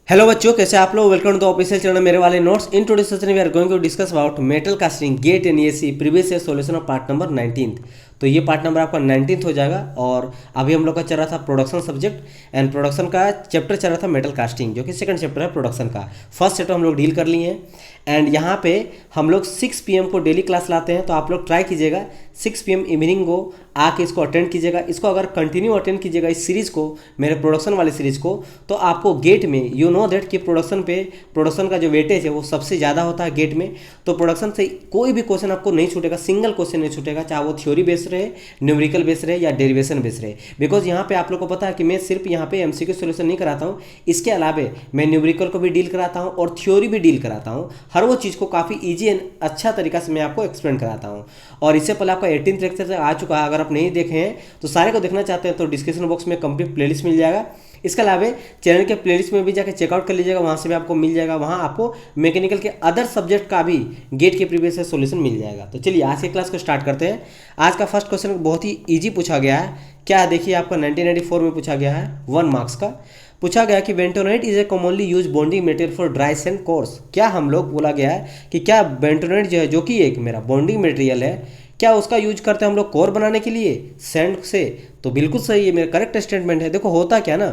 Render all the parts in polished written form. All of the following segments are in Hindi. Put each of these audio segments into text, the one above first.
हेलो बच्चों, कैसे आप लोग। Welcome to the official channel मेरे वाले notes. In today session we are going to discuss about metal casting GATE and ESC previous year solution of part number 19। तो ये पार्ट नंबर आपका 19 हो जाएगा। और अभी हम लोग का चल रहा था प्रोडक्शन सब्जेक्ट एंड प्रोडक्शन का चैप्टर चल रहा था मेटल कास्टिंग, जो कि सेकंड चैप्टर है प्रोडक्शन का। फर्स्ट चैप्टर हम लोग डील कर लिए हैं एंड यहाँ पे हम लोग 6 PM को डेली क्लास लाते हैं। तो आप लोग ट्राई कीजिएगा 6 PM इवनिंग को आके इसको अटेंड कीजिएगा। इसको अगर कंटिन्यू अटेंड कीजिएगा इस सीरीज़ को, मेरे प्रोडक्शन वाले सीरीज़ को, तो आपको गेट में यू नो दैट कि प्रोडक्शन का जो वेटेज है वो सबसे ज़्यादा होता है गेट में। तो प्रोडक्शन से कोई भी क्वेश्चन आपको नहीं छूटेगा, सिंगल क्वेश्चन नहीं छूटेगा, चाहे वो थ्योरी बेस्ड रहे, न्यूमेरिकल बेस्ड रहे या डेरिवेशन बेस्ड रहे। बिकॉज यहाँ पे आप लोग को पता है कि मैं सिर्फ यहाँ पे एमसीक्यू सोल्यूशन नहीं कराता हूँ, इसके अलावे मैं न्यूमेरिकल को भी डील कराता हूँ और थ्योरी भी डील कराता हूँ। हर वो चीज़ को काफ़ी ईजी एंड अच्छा तरीका से मैं आपको एक्सप्लेन कराता हूँ। और इससे पहले आपका 18th लेक्चर आ चुका है, अगर आप नहीं देखे हैं तो सारे को देखना चाहते हैं तो डिस्क्रिप्शन बॉक्स में कंप्लीट प्लेलिस्ट मिल जाएगा। इसके अलावा चैनल के प्लेलिस्ट में भी जाकर चेकआउट कर लीजिएगा, वहाँ से भी आपको मिल जाएगा। वहाँ आपको मैकेनिकल के अदर सब्जेक्ट का भी गेट के प्रीवियस सॉल्यूशन मिल जाएगा। तो चलिए आज के क्लास को स्टार्ट करते हैं। आज का फर्स्ट क्वेश्चन बहुत ही ईजी पूछा गया है। क्या है देखिए, आपका 1994 में पूछा गया है, 1 मार्क्स का पूछा गया कि bentonite is a commonly use bonding material for dry sand course. क्या हम लोग बोला गया है कि क्या बेंटोनाइट जो है, जो कि एक मेरा बॉन्डिंग मटेरियल है, क्या उसका यूज करते हैं हम लोग कोर बनाने के लिए सैंड से। तो बिल्कुल सही है, मेरा करेक्ट स्टेटमेंट है। देखो होता क्या ना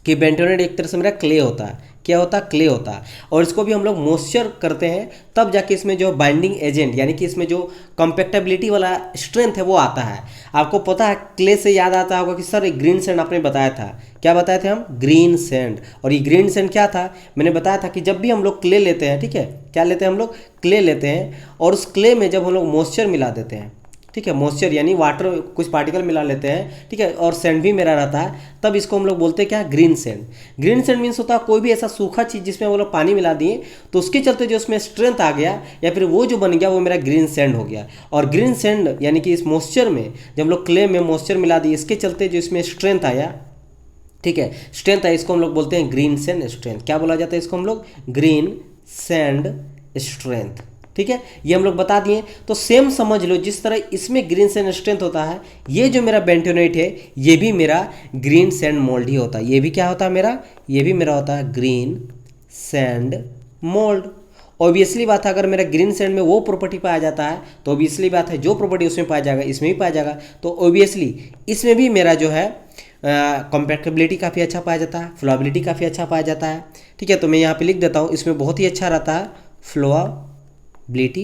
कि बेंटोनाइट एक तरह से मेरा क्ले होता है। क्या होता है? क्ले होता है। और इसको भी हम लोग मॉइस्चर करते हैं, तब जाके इसमें जो बाइंडिंग एजेंट यानी कि इसमें जो कंपैक्टेबिलिटी वाला स्ट्रेंथ है वो आता है। आपको पता है, क्ले से याद आता होगा कि सर एक ग्रीन सैंड आपने बताया था। क्या बताए थे हम? Green sand. और ये ग्रीन सैंड क्या था? मैंने बताया था कि जब भी हम लोग क्ले लेते हैं, ठीक है, क्या लेते हैं हम लोग? क्ले लेते हैं। और उस क्ले में जब हम लोग मॉइस्चर मिला देते हैं, ठीक है, मॉइस्चर यानी वाटर कुछ पार्टिकल मिला लेते हैं, ठीक है, और सैंड भी मेरा रहता है, तब इसको हम लोग बोलते हैं क्या? Green sand. Green sand means होता है कोई भी ऐसा सूखा चीज़ जिसमें वो लोग पानी मिला दिए, तो उसके चलते जो उसमें स्ट्रेंथ आ गया या फिर वो जो बन गया वो मेरा ग्रीन सैंड हो गया। और ग्रीन सैंड यानी कि इस मॉइस्चर में जब हम लोग क्ले में मॉइस्चर मिला दिए, इसके चलते जो इसमें स्ट्रेंथ आया, ठीक है, स्ट्रेंथ है, इसको हम लोग बोलते हैं ग्रीन सैंड स्ट्रेंथ। क्या बोला जाता है इसको हम लोग? Green sand strength. ठीक है, ये हम लोग बता दिए। तो सेम समझ लो, जिस तरह इसमें ग्रीन सैंड स्ट्रेंथ होता है, ये जो मेरा बेंटोनाइट है ये भी मेरा ग्रीन सैंड मोल्ड ही होता है। ये भी क्या होता है मेरा? ये भी मेरा होता है ग्रीन सैंड मोल्ड। ऑब्वियसली बात है, अगर मेरा ग्रीन सैंड में वो प्रॉपर्टी पाया जाता है तो ऑब्वियसली बात है जो प्रॉपर्टी उसमें पाया जाएगा इसमें भी पाया जाएगा। तो ऑब्वियसली इसमें भी मेरा जो है कॉम्पैक्टेबिलिटी काफ़ी अच्छा पाया जाता है, फ्लोबिलिटी काफ़ी अच्छा पाया जाता है। ठीक है, तो मैं यहाँ पे लिख देता हूँ, इसमें बहुत ही अच्छा रहता है फ्लोबिलिटी।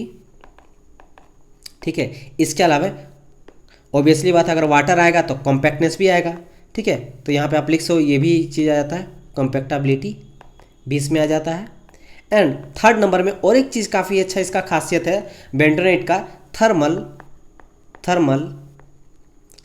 ठीक है, इसके अलावा ऑब्वियसली बात है, अगर वाटर आएगा तो कॉम्पैक्टनेस भी आएगा। ठीक है, तो यहाँ पे आप लिख सो, ये भी चीज़ आ जाता है, कॉम्पैक्टेबिलिटी भी इसमें आ जाता है। एंड थर्ड नंबर में और एक चीज़ काफ़ी अच्छा इसका खासियत है बेंटोनाइट का, थर्मल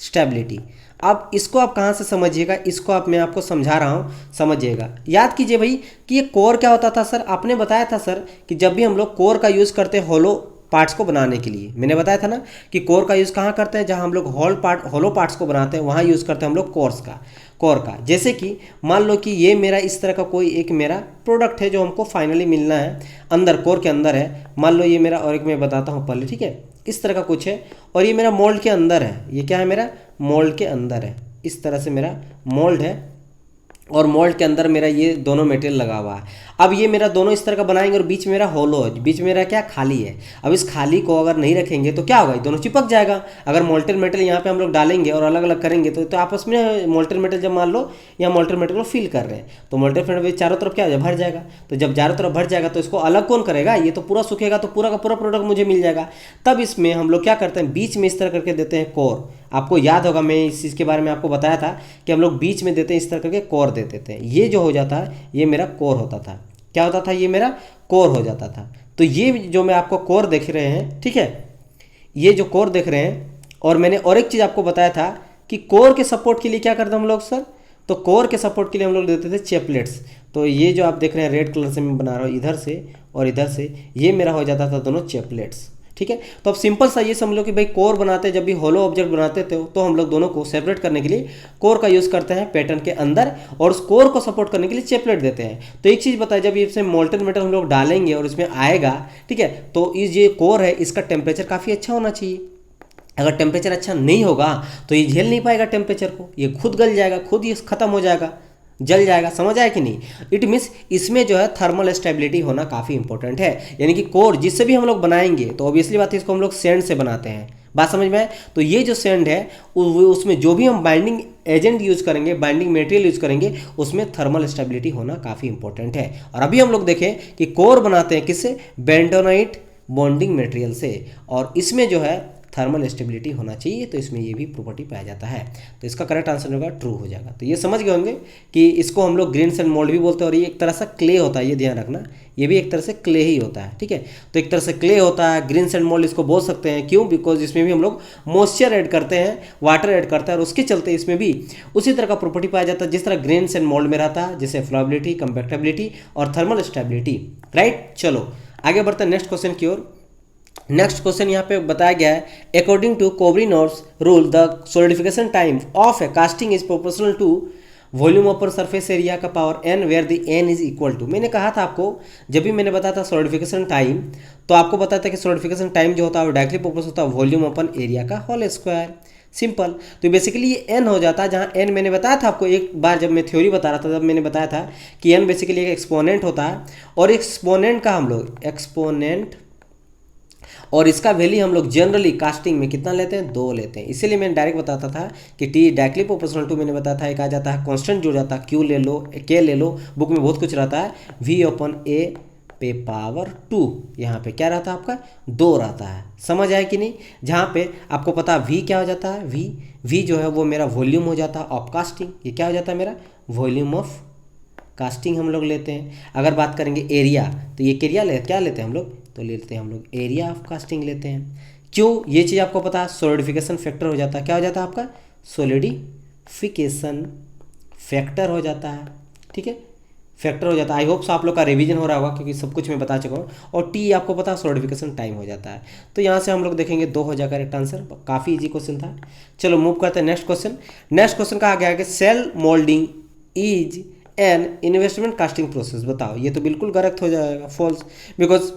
स्टेबिलिटी। अब इसको आप कहाँ से समझिएगा, इसको आप मैं आपको समझा रहा हूँ, समझिएगा। याद कीजिए भाई कि ये कोर क्या होता था सर? आपने बताया था सर कि जब भी हम लोग कोर का यूज़ करते हैं होलो पार्ट्स को बनाने के लिए, मैंने बताया था ना कि कोर का यूज़ कहाँ करते हैं? जहाँ हम लोग होलो पार्ट्स को बनाते हैं वहाँ यूज़ करते हैं हम लोग कोर का। जैसे कि मान लो कि ये मेरा इस तरह का कोई एक मेरा प्रोडक्ट है जो हमको फाइनली मिलना है, अंदर कोर के अंदर है। मान लो ये मेरा, और एक मैं बताता हूँ पहले, ठीक है, इस तरह का कुछ है और ये मेरा मोल्ड के अंदर है। ये क्या है? मेरा मोल्ड के अंदर है। इस तरह से मेरा मोल्ड है और मोल्ड के अंदर मेरा ये दोनों मटेरियल लगा हुआ है। अब ये मेरा दोनों इस तरह का बनाएंगे और बीच में मेरा होलो है, बीच में मेरा क्या? खाली है। अब इस खाली को अगर नहीं रखेंगे तो क्या होगा? ये दोनों चिपक जाएगा। अगर मोल्टेन मेटल यहाँ पे हम लोग डालेंगे और अलग अलग करेंगे तो आपस में मोल्टेन मेटल, जब मान लो यहाँ मोल्टेन मेटल को फिल कर रहे हैं तो मोल्टेन मेटल चारों तरफ क्या हो जाए? भर जाएगा। तो जब चारों तरफ भर जाएगा तो इसको अलग कौन करेगा? ये तो पूरा सूखेगा तो पूरा का पूरा प्रोडक्ट मुझे मिल जाएगा। तब इसमें हम लोग क्या करते हैं? बीच में इस तरह करके देते हैं कोर। आपको याद होगा, मैं इस चीज़ के बारे में आपको बताया था कि हम लोग बीच में देते हैं इस तरह करके कोर दे देते हैं। ये जो हो जाता है ये मेरा कोर होता था। क्या होता था? ये मेरा कोर हो जाता था। तो ये जो मैं आपको कोर देख रहे हैं, ठीक है, ये जो कोर देख रहे हैं, और मैंने और एक चीज़ आपको बताया था कि कोर के सपोर्ट के लिए क्या करते हैं हम लोग सर? तो कोर के सपोर्ट के लिए हम लोग देते थे चेपलेट्स। तो ये जो आप देख रहे हैं रेड कलर से मैं बना रहा हूँ, इधर से और इधर से, ये मेरा हो जाता था दोनों चेपलेट्स। ठीक है, तो अब सिंपल सा ये समझ लो कि भाई कोर बनाते, जब भी होलो ऑब्जेक्ट बनाते थे तो हम लोग दोनों को सेपरेट करने के लिए कोर का यूज़ करते हैं पैटर्न के अंदर, और उस कोर को सपोर्ट करने के लिए चेपलेट देते हैं। तो एक चीज़ बताए, जब इसमें मोल्टेन मेटल हम लोग डालेंगे और इसमें आएगा, ठीक है, तो ये कोर है, इसका टेम्परेचर काफ़ी अच्छा होना चाहिए। अगर टेम्परेचर अच्छा नहीं होगा तो ये झेल नहीं पाएगा टेम्परेचर को, ये खुद गल जाएगा, खुद ये ख़त्म हो जाएगा। जल जाएगा। समझ आया कि नहीं? इट मीन्स इसमें जो है थर्मल स्टेबिलिटी होना काफ़ी इंपॉर्टेंट है, यानी कि कोर जिससे भी हम लोग बनाएंगे तो ऑब्वियसली बात है इसको हम लोग सैंड से बनाते हैं। बात समझ में आए? तो ये जो सैंड है उसमें जो भी हम बाइंडिंग एजेंट यूज करेंगे, बाइंडिंग मटेरियल यूज करेंगे, उसमें थर्मल स्टेबिलिटी होना काफ़ी इंपॉर्टेंट है। और अभी हम लोग देखें कि कोर बनाते हैं किससे? बेंटोनाइट बॉन्डिंग मटेरियल से, और इसमें जो है थर्मल स्टेबिलिटी होना चाहिए, तो इसमें ये भी प्रॉपर्टी पाया जाता है। तो इसका करेक्ट आंसर होगा ट्रू हो जाएगा। तो ये समझ गए होंगे कि इसको हम लोग ग्रेन सैंड मोल्ड भी बोलते हैं, और ये एक तरह से क्ले होता है, ये ध्यान रखना, ये भी एक तरह से क्ले ही होता है। ठीक है, तो एक तरह से क्ले होता है, ग्रेन सैंड मोल्ड इसको बोल सकते हैं। क्यों? बिकॉज इसमें भी हम लोग मॉइस्चर ऐड करते हैं, वाटर ऐड करते हैं, और उसके चलते इसमें भी उसी तरह का प्रॉपर्टी पाया जाता है जिस तरह ग्रेन सैंड मोल्ड में रहता है, जैसे फ्लोबिलिटी, कंपैक्टेबिलिटी और थर्मल स्टेबिलिटी। राइट, चलो आगे बढ़ते हैं नेक्स्ट क्वेश्चन की ओर। नेक्स्ट क्वेश्चन यहाँ पे बताया गया है, according to Chvorinov's rule the solidification time of a casting is proportional to volume अपर सरफेस एरिया का power n where the n is equal to. मैंने कहा था आपको, जब भी मैंने बताया था सॉलिडिफिकेशन टाइम, तो आपको बताया था कि सॉलिडिफिकेशन टाइम जो होता है वो डायरेक्टली प्रोपोर्शनल होता है वॉल्यूम अपन एरिया का होल स्क्वायर। सिंपल। तो बेसिकली ये n हो जाता है, जहाँ n मैंने बताया था आपको एक बार जब मैं थ्योरी बता रहा था, तब मैंने बताया था कि n बेसिकली एक एक्सपोनेंट होता है, और एक्सपोनेंट का हम लोग एक्सपोनेंट, और इसका वैल्यू हम लोग जनरली कास्टिंग में कितना लेते हैं? 2 लेते हैं। इसीलिए मैंने डायरेक्ट बताता था कि टी डायरेक्टली प्रोपोर्शनल टू मैंने बताया था, एक आ जाता है कांस्टेंट जुड़ जाता है, क्यू ले लो, के ले लो, बुक में बहुत कुछ रहता है, v अपन a पे पावर 2, यहाँ पे क्या रहता है आपका? 2 रहता है। समझ आया कि नहीं? जहाँ पे आपको पता है v क्या हो जाता है, v जो है वो मेरा वॉल्यूम हो जाता है ऑफ कास्टिंग। ये क्या हो जाता है? मेरा वॉल्यूम ऑफ कास्टिंग हम लोग लेते हैं। अगर बात करेंगे एरिया, तो ये क्या लेते हैं हम लोग? तो लेते हैं हम लोग एरिया ऑफ कास्टिंग लेते हैं। क्यों? ये चीज़ आपको पता है, सॉलिडिफिकेशन फैक्टर हो जाता है। क्या हो जाता है आपका? सॉलिडिफिकेशन फैक्टर हो जाता है। ठीक है, फैक्टर हो जाता है। आई होप आप लोग का रिवीजन हो रहा होगा, क्योंकि सब कुछ मैं बता चुका हूँ। और टी आपको पता है सॉलिडिफिकेशन टाइम हो जाता है। तो यहाँ से हम लोग देखेंगे 2 हो जाएगा करेक्ट आंसर। काफ़ी इजी क्वेश्चन था। चलो मूव करते हैं नेक्स्ट क्वेश्चन। नेक्स्ट क्वेश्चन कहा गया है कि shell moulding is an investment casting process. बताओ, ये तो बिल्कुल गलत हो जाएगा, false, because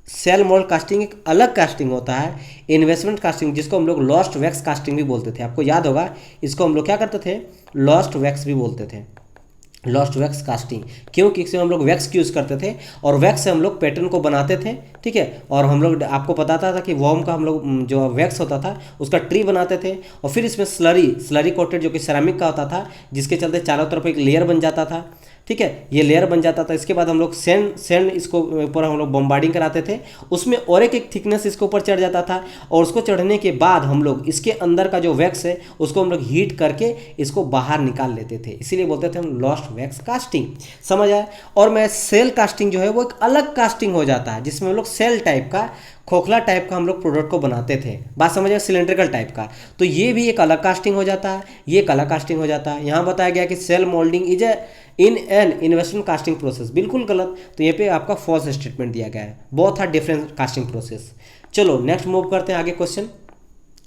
shell mould casting एक अलग कास्टिंग होता है, इन्वेस्टमेंट कास्टिंग, जिसको हम लोग लॉस्ट वैक्स कास्टिंग भी बोलते थे। आपको याद होगा, इसको हम लोग क्या करते थे? लॉस्ट वैक्स भी बोलते थे, लॉस्ट वैक्स कास्टिंग। क्योंकि इसमें हम लोग वैक्स की यूज़ करते थे, और वैक्स से हम लोग पैटर्न को बनाते थे। ठीक है, और हम लोग आपको बताता था कि वॉर्म का हम लोग जो वैक्स होता था उसका ट्री बनाते थे, और फिर इसमें स्लरी कोटेड जो कि सेरामिक का होता था, जिसके चलते चारों तरफ एक लेयर बन जाता था। ठीक है, ये लेयर बन जाता था। इसके बाद हम लोग सैंड इसको ऊपर हम लोग बम्बार्डिंग कराते थे, उसमें और एक थिकनेस इसके ऊपर चढ़ जाता था, और उसको चढ़ने के बाद हम लोग इसके अंदर का जो वैक्स है उसको हम लोग हीट करके इसको बाहर निकाल लेते थे। इसीलिए बोलते थे हम लॉस्ट वैक्स कास्टिंग। समझ आया? और मैं सेल कास्टिंग जो है वो एक अलग कास्टिंग हो जाता है, जिसमें हम लोग सेल टाइप का, खोखला टाइप का हम लोग प्रोडक्ट को बनाते थे। बात समझ आए? सिलेंड्रिकल टाइप का। तो ये भी एक अलग कास्टिंग हो जाता है, ये एक अलग कास्टिंग हो जाता है। यहाँ बताया गया कि shell moulding is a in an investment casting process. बिल्कुल गलत। तो ये पे आपका फॉल्स स्टेटमेंट दिया गया है। Both are different casting process. चलो नेक्स्ट मूव करते हैं आगे क्वेश्चन।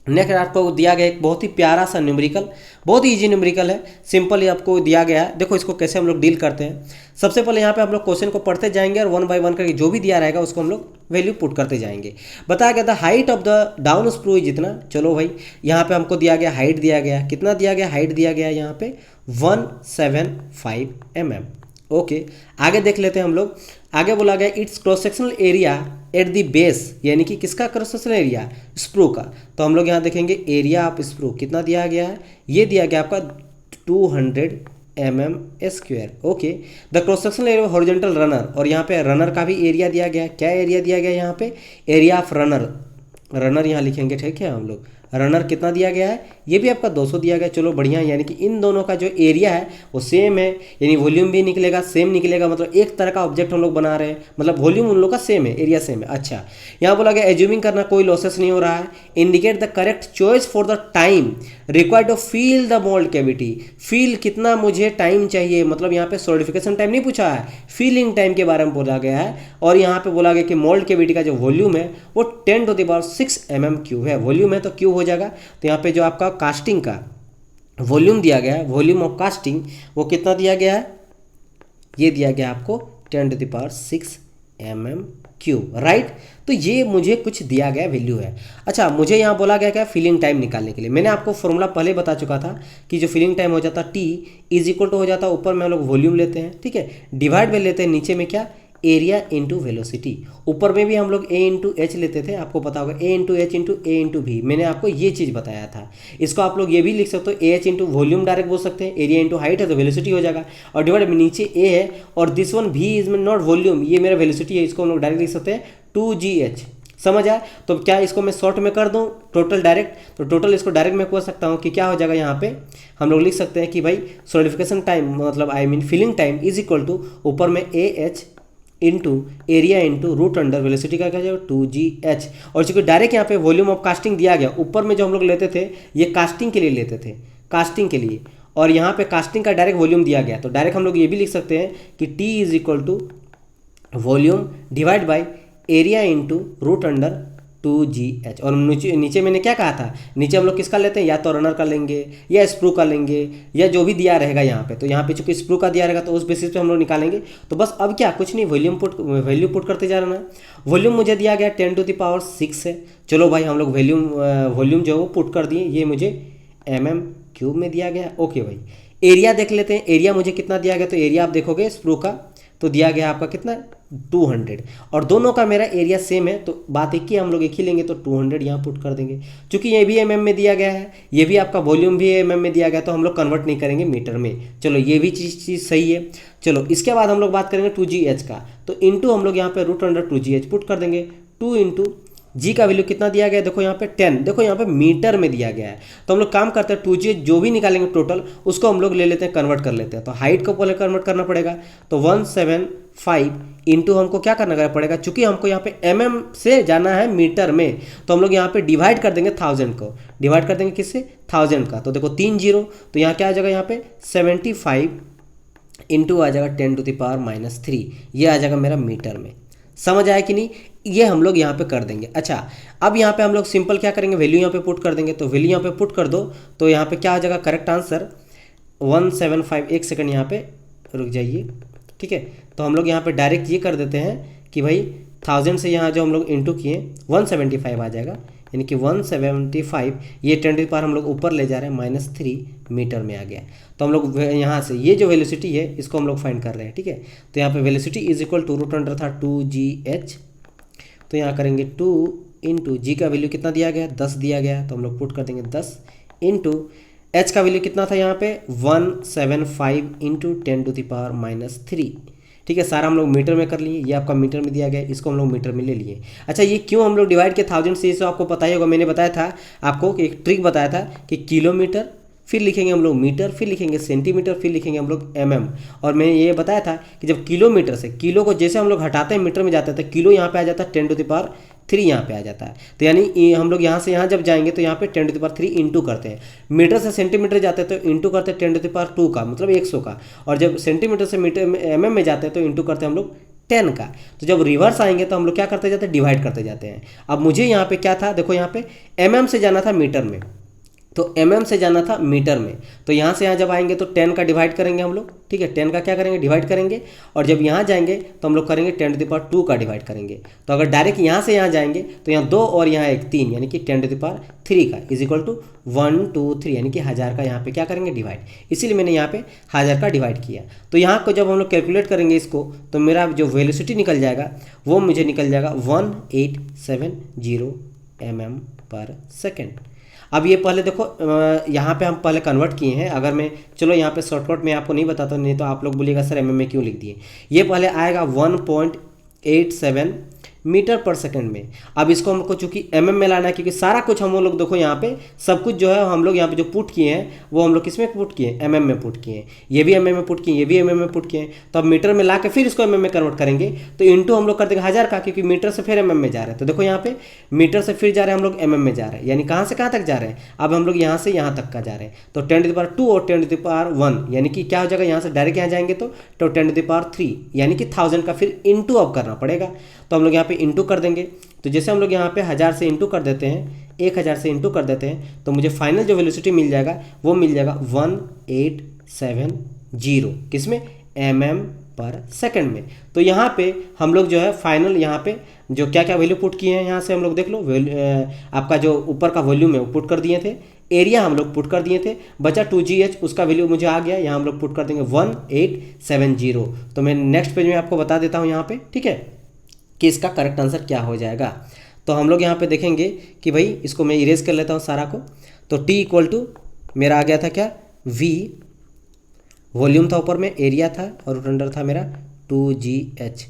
नेक्स्ट आपको दिया गया एक बहुत ही प्यारा सा न्यूमेरिकल, बहुत ही इजी न्यूमेरिकल है, सिंपल ही आपको दिया गया है। देखो इसको कैसे हम लोग डील करते हैं। सबसे पहले यहाँ पे हम लोग क्वेश्चन को पढ़ते जाएंगे, और 1 बाय 1 करके जो भी दिया रहेगा उसको हम लोग वैल्यू पुट करते जाएंगे। बताया गया था height of the down screw जितना। चलो भाई, यहाँ पे हमको दिया गया हाइट, दिया गया कितना, दिया गया हाइट दिया गया यहाँ पे 175 mm। ओके, आगे देख लेते हैं हम लोग। आगे बोला गया it's cross sectional area at the base, यानी कि किसका क्रॉस सेक्शनल एरिया? स्प्रू का। तो हम लोग यहाँ देखेंगे एरिया ऑफ स्प्रू कितना दिया गया है, ये दिया गया आपका 200 mm²। Okay, the cross sectional area horizontal runner, और यहाँ पे रनर का भी एरिया दिया गया। क्या एरिया दिया गया यहाँ पे? एरिया ऑफ रनर, रनर यहाँ लिखेंगे। ठीक है, हम लोग रनर कितना दिया गया है? ये भी आपका 200 दिया गया। चलो बढ़िया, यानी कि इन दोनों का जो एरिया है वो सेम है, यानी वॉल्यूम भी निकलेगा सेम निकलेगा। मतलब एक तरह का ऑब्जेक्ट हम लोग बना रहे हैं, मतलब वॉल्यूम उन लोग का सेम है, एरिया सेम है। अच्छा, यहाँ बोला गया एज्यूमिंग करना कोई लॉसेस नहीं हो रहा है। Indicate the correct choice for the time required to fill the mould cavity. Fill कितना मुझे टाइम चाहिए, मतलब यहाँ पे सॉलिडिफिकेशन टाइम नहीं पूछा है, फीलिंग टाइम के बारे में बोला गया है। और यहाँ पे बोला गया कि मोल्ड कैविटी का जो वॉल्यूम है वो 10⁻6 mm³ है। वॉल्यूम है तो क्यूब हो जाएगा। तो यहाँ पे जो आपका कास्टिंग का वॉल्यूम दिया गया है, वॉल्यूम ऑफ कास्टिंग, वो कितना दिया गया है? ये दिया गया आपको 10⁻6 mm क्यूब, राइट। तो ये मुझे कुछ दिया गया वैल्यू है। अच्छा, मुझे यहाँ बोला गया क्या, फिलिंग टाइम निकालने के लिए। मैंने आपको फॉर्मूला पहले बता चुका था कि जो फिलिंग टाइम हो जाता T इज इक्वल टू हो जाता, ऊपर में हम लोग वॉल्यूम लेते हैं, ठीक है, डिवाइड बाय लेते हैं नीचे में क्या, एरिया इंटू वेलोसिटी। ऊपर में भी हम लोग ए इंटू एच लेते थे, आपको पता होगा ए इंटू एच इंटू ए इंटू भी, मैंने आपको ये चीज़ बताया था। इसको आप लोग ये भी लिख सकते हो, ए एच इंटू वॉल्यूम डायरेक्ट बोल सकते हैं, एरिया इंटू हाइट है तो वेलोसिटी हो जाएगा, और डिवाइड में नीचे ए है और दिस वन भी इज नॉट वॉल्यूम, ये मेरा वेलोसिटी है, इसको हम लोग डायरेक्ट लिख सकते हैं 2gh। समझ आया? तो क्या इसको मैं शॉर्ट में कर दूं टोटल डायरेक्ट, तो टोटल इसको डायरेक्ट मैं कर सकता हूं कि क्या हो जाएगा, यहाँ पे हम लोग लिख सकते हैं कि भाई सॉलिडिफिकेशन टाइम मतलब I mean filling time is equal to ऊपर में A H into area into root under velocity का क्या जाएगा 2gh। और चूंकि डायरेक्ट यहाँ पे वॉल्यूम ऑफ कास्टिंग दिया गया, ऊपर में जो हम लोग लेते थे ये कास्टिंग के लिए लेते थे, कास्टिंग के लिए, और यहाँ पे कास्टिंग का डायरेक्ट वॉल्यूम दिया गया, तो डायरेक्ट हम लोग ये भी लिख सकते हैं कि T is equal to volume divide by area into root under 2gh। और नीचे मैंने क्या कहा था, नीचे हम लोग किसका लेते हैं, या तो रनर का लेंगे या स्प्रू का लेंगे या जो भी दिया रहेगा यहाँ पे, तो यहाँ पे चूंकि स्प्रू का दिया रहेगा तो उस बेसिस पे हम लोग निकालेंगे। तो बस अब क्या, कुछ नहीं, वैल्यू पुट करते जा रहना। वॉल्यूम मुझे दिया गया 10⁶ है, चलो भाई हम लोग वॉल्यूम जो है वो पुट कर दिए, ये मुझे mm³ में दिया गया। ओके भाई, एरिया देख लेते हैं, एरिया मुझे कितना दिया गया, तो एरिया आप देखोगे स्प्रू का तो दिया गया आपका कितना 200, और दोनों का मेरा एरिया सेम है, तो बात एक ही, हम लोग एक ही लेंगे तो 200 यहाँ पुट कर देंगे। क्योंकि ये भी mm में दिया गया है, ये भी आपका वॉल्यूम भी mm में दिया गया, तो हम लोग कन्वर्ट नहीं करेंगे मीटर में। चलो ये भी चीज़ सही है। चलो इसके बाद हम लोग बात करेंगे 2gh का, तो इंटू हम लोग यहाँ पे रूट अंडर 2gh पुट कर देंगे। 2 इंटू जी का वैल्यू कितना दिया गया है, देखो यहाँ पे 10, देखो यहाँ पे मीटर में दिया गया है, तो हम लोग काम करते हैं 2gh जो भी निकालेंगे टोटल उसको हम लोग ले लेते हैं, कन्वर्ट कर लेते हैं। तो हाइट को पहले कन्वर्ट करना पड़ेगा, तो 175 इंटू हमको क्या करना पड़ेगा, चूंकि हमको यहाँ पे mm से जाना है मीटर में, तो हम लोग यहाँ पे डिवाइड कर देंगे 1000 को, डिवाइड कर देंगे किससे, 1000 का, तो देखो 3 0, तो यहाँ क्या आ जाएगा, यहाँ पे 75 इंटू आ जाएगा 10⁻⁻3, ये आ जाएगा मेरा मीटर में। समझ आया कि नहीं, ये हम लोग यहाँ पे कर देंगे। अच्छा, अब यहाँ पे हम लोग सिंपल क्या करेंगे, वैल्यू यहाँ पे पुट कर देंगे, तो वैल्यू यहाँ पे पुट कर दो, तो यहाँ पे क्या आ जाएगा, करेक्ट आंसर 175। एक सेकंड यहाँ पे रुक जाइए, ठीक है। तो हम लोग यहाँ पे डायरेक्ट ये कर देते हैं कि भाई 1000 से यहाँ जो हम लोग इंटू किए 175 आ जाएगा, यानी कि 175, ये 10 हम लोग ऊपर ले जा रहे हैं, -3 मीटर में आ गया। तो हम लोग यहाँ से ये जो वेलोसिटी है इसको हम लोग फाइंड कर रहे हैं, ठीक है। तो यहाँ पे velocity is equal to root under था 2gh, तो यहाँ करेंगे 2 इंटू जी का वैल्यू कितना दिया गया, 10 दिया गया, तो हम लोग पुट कर देंगे 10 इंटू एच का वैल्यू कितना था यहाँ पे 175 इंटू 10⁻⁻3, ठीक है। सारा हम लोग मीटर में कर लिए, ये आपका मीटर में दिया गया, इसको हम लोग मीटर में ले लिए। अच्छा, ये क्यों हम लोग डिवाइड किया 1000 से, आपको पता ही होगा, मैंने बताया था आपको कि एक ट्रिक बताया था कि किलोमीटर, फिर लिखेंगे हम लोग मीटर, फिर लिखेंगे सेंटीमीटर, फिर लिखेंगे हम लोग mm। और मैंने ये बताया था कि जब किलोमीटर से किलो को जैसे हम लोग हटाते हैं मीटर में जाता है, तो किलो यहाँ पे आ जाता है 10⁻3 यहाँ पे आ जाता है। तो यानी हम लोग यहाँ से यहाँ जब जाएंगे तो यहाँ पे 10⁻3 इंटू करते हैं, मीटर से सेंटीमीटर जाते हैं तो इंटू करते हैं 10⁻2 का, मतलब 100 का, और जब सेंटीमीटर से मीटर mm में जाते हैं तो इंटू करते हैं हम लोग 10 का। तो जब रिवर्स आएंगे तो हम लोग क्या करते जाते हैं, डिवाइड करते जाते हैं। अब मुझे यहाँ पे क्या था, देखो यहाँ पे mm से जाना था मीटर में, तो mm से जाना था मीटर में, तो यहाँ से यहाँ जब आएंगे तो 10 का डिवाइड करेंगे हम लोग, ठीक है, 10 का क्या करेंगे, डिवाइड करेंगे, और जब यहाँ जाएंगे तो हम लोग करेंगे 10⁻2 का डिवाइड करेंगे। तो अगर डायरेक्ट यहाँ से यहाँ जाएंगे तो यहाँ 2 और यहाँ 1 3, यानी कि 10⁻3 का इज इक्वल टू 1 2 3, यानी कि 1000 का यहाँ पे क्या करेंगे, डिवाइड। इसीलिए मैंने यहाँ पे 1000 का डिवाइड किया। तो यहाँ को जब हम लोग कैलकुलेट करेंगे इसको, तो मेरा जो वेलोसिटी निकल जाएगा वो मुझे निकल जाएगा 1870 mm/s। अब ये पहले देखो, यहाँ पे हम पहले कन्वर्ट किए हैं, अगर मैं, चलो यहाँ पे शॉर्टकट में आपको नहीं बताता, नहीं तो आप लोग बोलिएगा सर mm में क्यों लिख दिए। ये पहले आएगा 1.87 मीटर पर सेकंड में। अब इसको हमको चूंकि mm में लाना है, क्योंकि सारा कुछ हम लोग देखो यहाँ पे सब कुछ जो है हम लोग यहाँ पे जो पुट किए हैं वो हम लोग किस में पुट किए, mm में पुट किए हैं, ये भी mm में पुट किए, ये भी mm में पुट किए। तो अब मीटर में ला के फिर इसको mm में कन्वर्ट करेंगे, तो इंटू हम लोग कर देंगे 1000 का, क्योंकि मीटर से फिर mm में जा रहे हैं। तो देखो यहाँ पे मीटर से फिर जा रहे हैं हम लोग mm में जा रहे हैं, यानी कहाँ से कहाँ तक जा रहे हैं, अब हम लोग यहाँ से यहाँ तक का जा रहे हैं। तो 10⁻2 और 10⁻1, यानी कि क्या हो जाएगा, यहाँ से डायरेक्ट यहाँ जाएंगे तो 10⁻3, यानी कि 1000 का फिर इंटू अब करना पड़ेगा। तो हम लोग यहाँ पे इंटू कर देंगे, तो जैसे हम लोग यहाँ पे 1000 से इंटू कर देते हैं, 1000 से इंटू कर देते हैं, तो मुझे फाइनल जो वेलोसिटी मिल जाएगा वो मिल जाएगा 1870, किसमें, mm पर सेकंड में। तो यहाँ पे हम लोग जो है फाइनल यहाँ पे जो क्या क्या वैल्यू पुट किए हैं यहाँ से हम लोग देख लो। आपका जो ऊपर का वॉल्यूम है वो पुट कर दिए थे, एरिया हम लोग पुट कर दिए थे, बचा 2GH उसका वैल्यू मुझे आ गया, यहाँ हम लोग पुट कर देंगे 1870। तो मैं नेक्स्ट पेज में आपको बता देता हूँ यहाँ पे, ठीक है, कि इसका करेक्ट आंसर क्या हो जाएगा। तो हम लोग यहाँ पे देखेंगे कि भाई इसको मैं इरेज कर लेता हूँ सारा को। तो T इक्वल टू मेरा आ गया था क्या, V, वॉल्यूम था ऊपर में, एरिया था और अंडर था मेरा 2GH।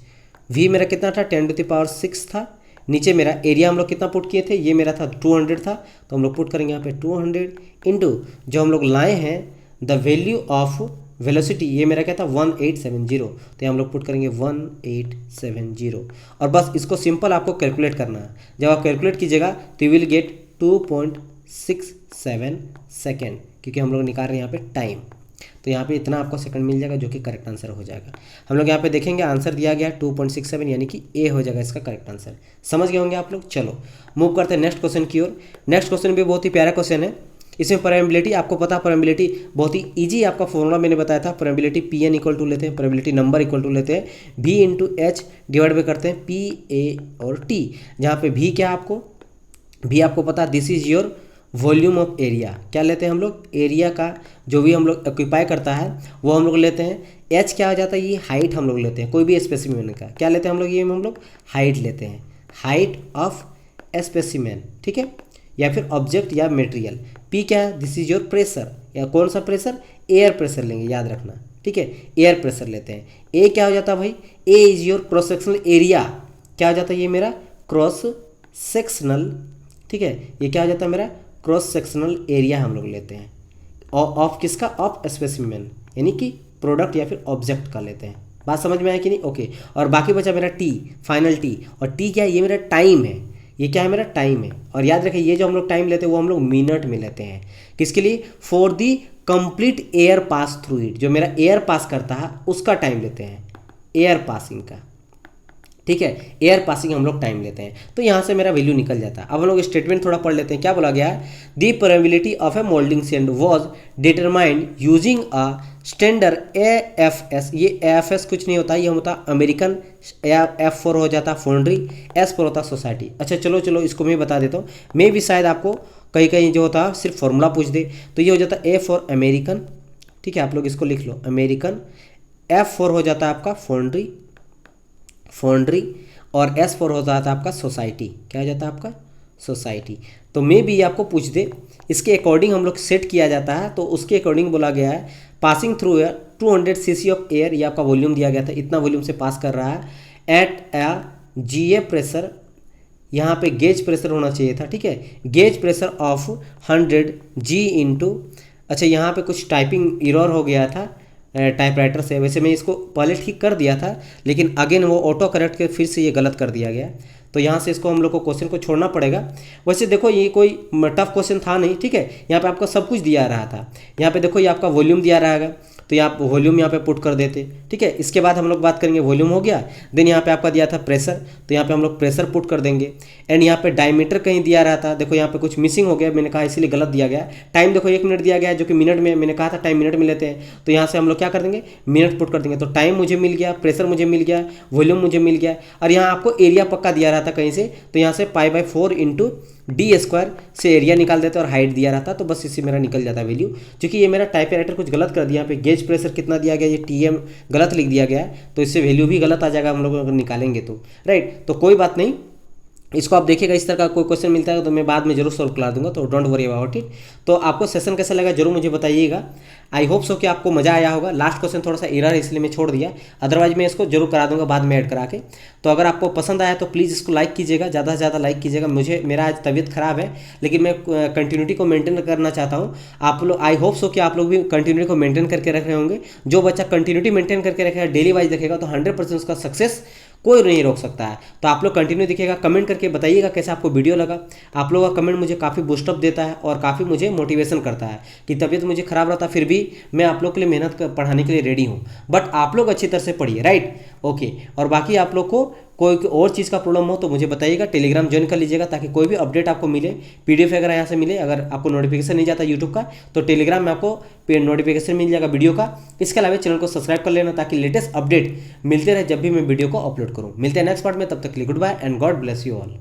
V मेरा कितना था 10⁶ था, नीचे मेरा एरिया हम लोग कितना पुट किए थे, ये मेरा था 200 था, तो हम लोग पुट करेंगे यहाँ पे 200 इंटू जो हम लोग लाए हैं द वैल्यू ऑफ वेलोसिटी, ये मेरा क्या था 1870, तो ये हम लोग पुट करेंगे 1870। और बस इसको सिंपल आपको कैलकुलेट करना है। जब आप कैलकुलेट कीजिएगा तो यू विल गेट 2.67 सेकेंड, क्योंकि हम लोग निकाल रहे हैं यहाँ पे टाइम। तो यहाँ पे इतना आपको सेकंड मिल जाएगा जो कि करेक्ट आंसर हो जाएगा। हम लोग यहाँ पे देखेंगे आंसर दिया गया 2.67, यानी कि ए हो जाएगा इसका करेक्ट आंसर। समझ गए होंगे आप लोग। चलो मूव करते हैं नेक्स्ट क्वेश्चन की ओर। नेक्स्ट क्वेश्चन भी बहुत ही प्यारा क्वेश्चन है। इसमें परमेबिलिटी आपको पता, परमेबिलिटी बहुत ही ईजी आपका फॉर्मूला मैंने बताया था। परमेबिलिटी Pn इक्वल टू लेते हैं, परमेबिलिटी नंबर इक्वल टू लेते हैं V into H divide by करते हैं PA और T, जहाँ पे V क्या आपको, V आपको पता this is your volume of area. क्या लेते हैं हम लोग, एरिया का जो भी हम लोग ऑक्यूपाई करता है वो हम लोग लेते हैं। H क्या हो जाता है, ये हाइट हम लोग लेते हैं, कोई भी स्पेसिमेन का क्या लेते हैं हम लोग, ये हम लोग हाइट लेते हैं, हाइट ऑफ स्पेसिमेन, ठीक है, या फिर ऑब्जेक्ट या मटेरियल। P क्या है, दिस इज योर प्रेशर, या कौन सा प्रेशर, एयर प्रेशर लेंगे, याद रखना, ठीक है, एयर प्रेशर लेते हैं। A क्या हो जाता है भाई, A is your cross sectional area, क्या हो जाता है ये मेरा क्रॉस सेक्शनल, ठीक है, ये क्या हो जाता है मेरा क्रॉस सेक्शनल एरिया हम लोग लेते हैं। ऑफ किसका, ऑफ स्पेसिमेन, यानी कि प्रोडक्ट या फिर ऑब्जेक्ट का लेते हैं। बात समझ में आया कि नहीं, ओके। और बाकी बचा मेरा T, फाइनल T, और T क्या है, ये मेरा टाइम है, ये क्या है मेरा टाइम है। और याद रखिए ये जो हम लोग टाइम लेते हैं वो हम लोग मिनट में लेते हैं, किसके लिए, for the complete air pass through it, जो मेरा एयर पास करता है उसका टाइम लेते हैं, एयर पासिंग का, ठीक है, एयर पासिंग हम लोग टाइम लेते हैं। तो यहाँ से मेरा वैल्यू निकल जाता है। अब हम लोग स्टेटमेंट थोड़ा पढ़ लेते हैं। क्या बोला गया है, the permeability of a moulding sand was determined using a standard AFS। ये AFS कुछ नहीं होता, ये होता अमेरिकन, F4 हो जाता फोन्ड्री, S4 होता सोसाइटी। अच्छा चलो इसको मैं बता देता हूँ, मैं भी शायद आपको कहीं कहीं जो होता सिर्फ फॉर्मूला पूछ दे। तो ये हो जाता A फॉर अमेरिकन, ठीक है, आप लोग इसको लिख लो अमेरिकन, F4 हो जाता है आपका फोन्ड्री, और S4 हो जाता है आपका सोसाइटी। क्या हो जाता है आपका सोसाइटी। तो मे भी आपको पूछ दे, इसके अकॉर्डिंग हम लोग सेट किया जाता है। तो उसके अकॉर्डिंग बोला गया है passing through 200 cc of air, ये आपका वॉल्यूम दिया गया था, इतना वॉल्यूम से पास कर रहा है एट GA प्रेशर, यहाँ पे गेज प्रेशर होना चाहिए था, ठीक है, gauge pressure of 100 G into, अच्छा यहाँ पे कुछ टाइपिंग एरर हो गया था टाइपराइटर से, वैसे मैं इसको पहले ठीक कर दिया था लेकिन अगेन वो ऑटो करेक्ट के फिर से ये गलत कर दिया गया। तो यहाँ से इसको हम लोग को क्वेश्चन को छोड़ना पड़ेगा। वैसे देखो ये कोई टफ क्वेश्चन था नहीं, ठीक है, यहाँ पे आपको सब कुछ दिया रहा था। यहाँ पे देखो ये आपका वॉल्यूम दिया रहेगा, तो ये आप वॉल्यूम यहाँ पे पुट कर देते, ठीक है। इसके बाद हम लोग बात करेंगे, वॉल्यूम हो गया, देन यहाँ पे आपका दिया था प्रेशर, तो यहाँ पे हम लोग प्रेशर पुट कर देंगे। एंड यहाँ पे डायमीटर कहीं दिया रहा था, देखो यहाँ पे कुछ मिसिंग हो गया, मैंने कहा इसीलिए गलत दिया गया। टाइम देखो 1 मिनट दिया गया है, जो कि मिनट में, मैंने कहा था टाइम मिनट में लेते हैं, तो यहाँ से हम लोग क्या कर देंगे, मिनट पुट कर देंगे। तो टाइम मुझे मिल गया, प्रेशर मुझे मिल गया, वॉल्यूम मुझे मिल गया, और यहाँ आपको एरिया पक्का दिया रहा था कहीं से, तो यहाँ से π/4 इंटू D² से एरिया निकाल देते और हाइट दिया रहता, तो बस इससे मेरा निकल जाता है वैल्यू। क्योंकि ये मेरा टाइपराइटर कुछ गलत कर दिया, यहाँ पे गेज प्रेशर कितना दिया गया, ये TM गलत लिख दिया गया है, तो इससे वैल्यू भी गलत आ जाएगा हम लोग अगर निकालेंगे तो, राइट। तो कोई बात नहीं, इसको आप देखिएगा, इस तरह का कोई क्वेश्चन मिलता है तो मैं बाद में जरूर सॉल्व करा दूंगा, तो डोंट वरी अबाउट इट। तो आपको सेशन कैसा लगा जरूर मुझे बताइएगा। आई होप सो कि आपको मजा आया होगा। लास्ट क्वेश्चन थोड़ा सा एरर है इसलिए मैं छोड़ दिया, अदरवाइज मैं इसको जरूर करा दूंगा बाद में ऐड करा के। तो अगर आपको पसंद आया तो प्लीज़ इसको लाइक कीजिएगा, ज़्यादा से ज़्यादा लाइक कीजिएगा। मेरा आज तबीयत खराब है लेकिन मैं कंटिन्यूटी को मेंटेन करना चाहता हूँ। आप लोग, आई होप सो कि आप लोग भी कंटिन्यूटी को मेंटेन करके रख रहे होंगे। जो बच्चा कंटिन्यूटी मेंटेन करके रखेगा, डेली वाइज देखेगा, तो 100% उसका सक्सेस कोई नहीं रोक सकता है। तो आप लोग कंटिन्यू दिखेगा, कमेंट करके बताइएगा कैसा आपको वीडियो लगा। आप लोगों का कमेंट मुझे काफ़ी बूस्टअप देता है और काफ़ी मुझे मोटिवेशन करता है कि तबीयत मुझे खराब रहता फिर भी मैं आप लोग के लिए मेहनत पढ़ाने के लिए रेडी हूँ। बट आप लोग अच्छी तरह से पढ़िए, राइट, ओके। और बाकी आप लोग को कोई और चीज़ का प्रॉब्लम हो तो मुझे बताइएगा, टेलीग्राम ज्वाइन कर लीजिएगा ताकि कोई भी अपडेट आपको मिले, पीडीएफ वगैरह यहाँ से मिले। अगर आपको नोटिफिकेशन नहीं जाता यूट्यूब का तो टेलीग्राम में आपको नोटिफिकेशन मिल जाएगा वीडियो का। इसके अलावा चैनल को सब्सक्राइब कर लेना ताकि लेटेस्ट अपडेट मिलते रहे जब भी मैं वीडियो को अपलोड करूँ। मिलते हैं नेक्स्ट पार्ट में, तब तक के लिए goodbye and God bless you all.